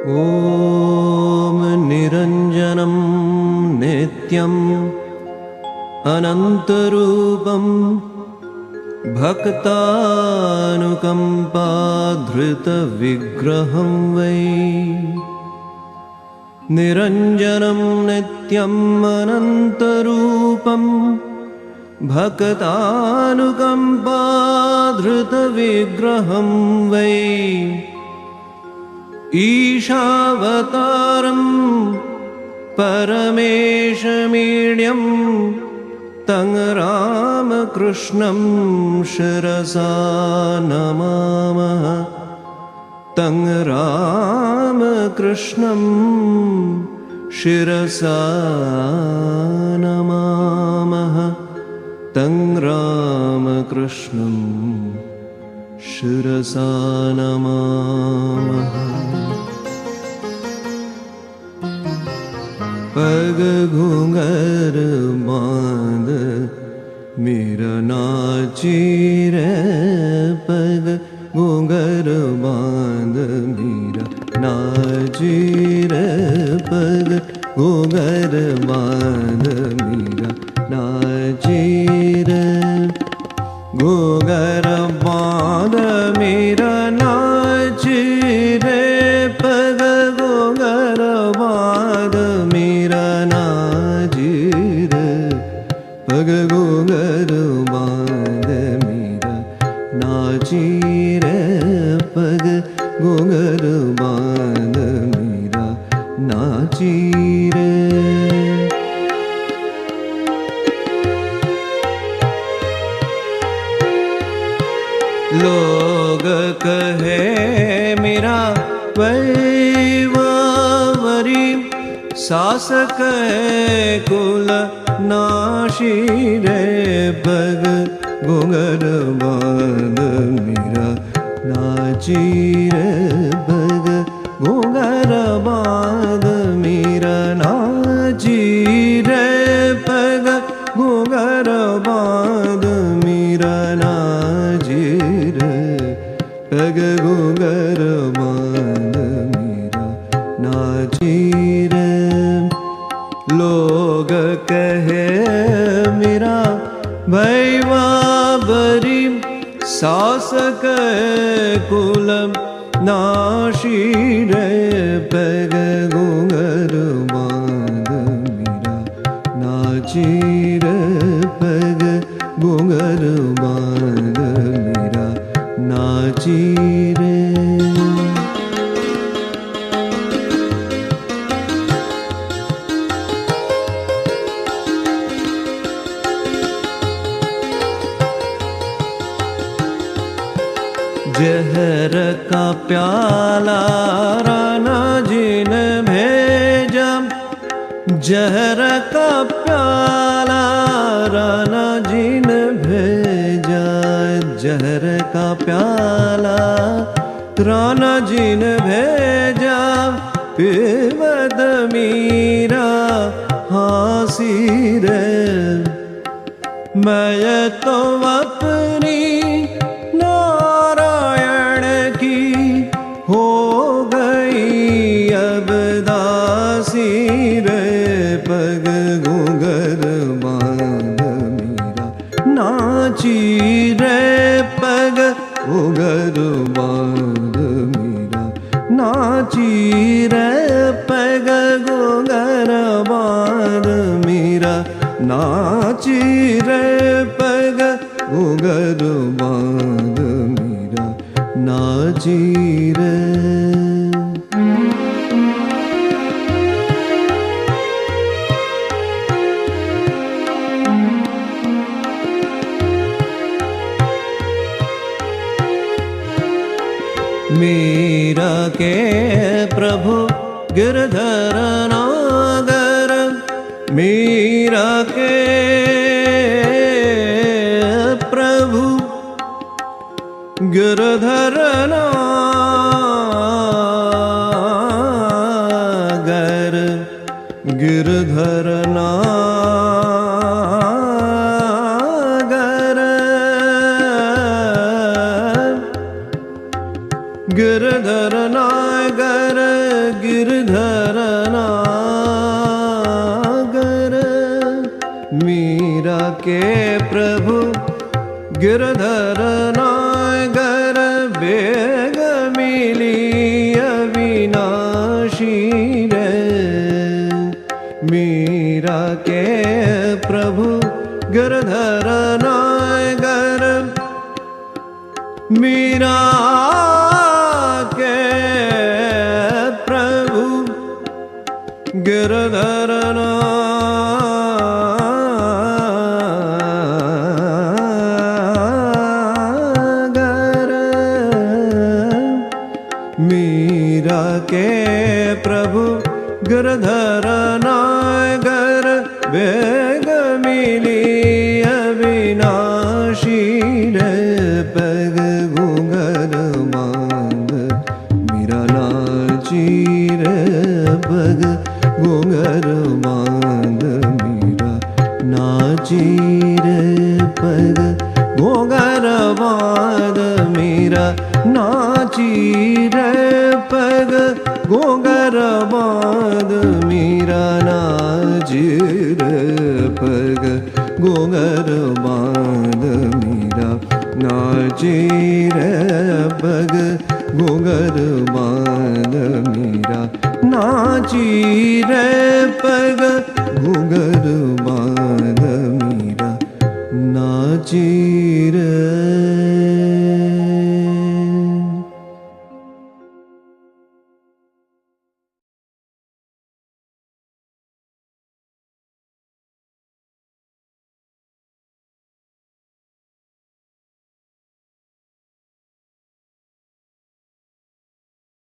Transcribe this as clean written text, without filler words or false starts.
ॐ निरञ्जनं नित्यम् अनन्तरूपं भक्तानुकम्पाधृतविग्रहं वै। निरञ्जनं नित्यम् अनन्तरूपं भक्तानुकम्पाधृतविग्रहं वै। ईशावतारं परमेशमीड्यं तं रामकृष्णं शिरसा नमामः। तं रामकृष्णं शिरसा नमामः। तं रामकृष्णं शिरसा नमामः। पग घूंघर बांध मेरा नाची रे। पग घूंघर बांध मेरा नाची रे। पग घूंघर बांध मेरा नाची रे। घूंघर बांध मेरा नाची रे। पग घूंघर बांध मेरा नाची रे। पग घूंघर बांध मेरा नाची रे। पग घूंघर बांध मेरा नाची रे। लोग कहे मेरा वैवावरी, सास कहे कुल नाशी रे। पग घूंघर बांध मेरा नाची रे। पग घूंघर बांध मेरा नाची रे। पग घूंघर बांध मेरा नाची रे। पग घूंघर बांध मेरा नाची रे। लोग कहे मेरा भैवाबरी, सास कहे कुल नाशी रे। पग घूंघर बांध मेरा नाची रे। पग घूंघर बांध मेरा नाची रे। जहर का प्याला राणा जी ने भेजा। जहर का प्याला राणा जी ने भेजा। जहर का प्याला राणा जी ने भेजा। पीवत मीरा हासी रे। मैं तो अपनी नारायण की हो गई अब दासी रे। पग घूंघर बांध मेरा नाची रे। पग घूंघर बांध मेरा नाची रे। पग घूंघर बांध मेरा नाची रे। पग घूंघर बांध मेरा नाची रे। मीरा के प्रभु गिरधर नागर। मीरा के प्रभु गिरधर नागर। गिरधर नागर। गिरधर नागर गिरधर नागर मीरा के प्रभु गिरधर नागर बेग मिली अविनाशी रे मीरा के प्रभु गिरधर नागर मीरा के प्रभु गिरधर नागर मीरा के प्रभु गिरधर नागर वेग मिली अविनाशी रे पग घूंगर मांग मीरा नाची रे पग घूंगर मांग मीरा नाची रे पग घूंगर मांग मीरा नाची रे पग घूंगर मांग मीरा नाची रे पग घूंगर मांग मीरा नाची रे पग घूंगर मांग मीरा नाची रे पग घूंगर मांग मीरा नाची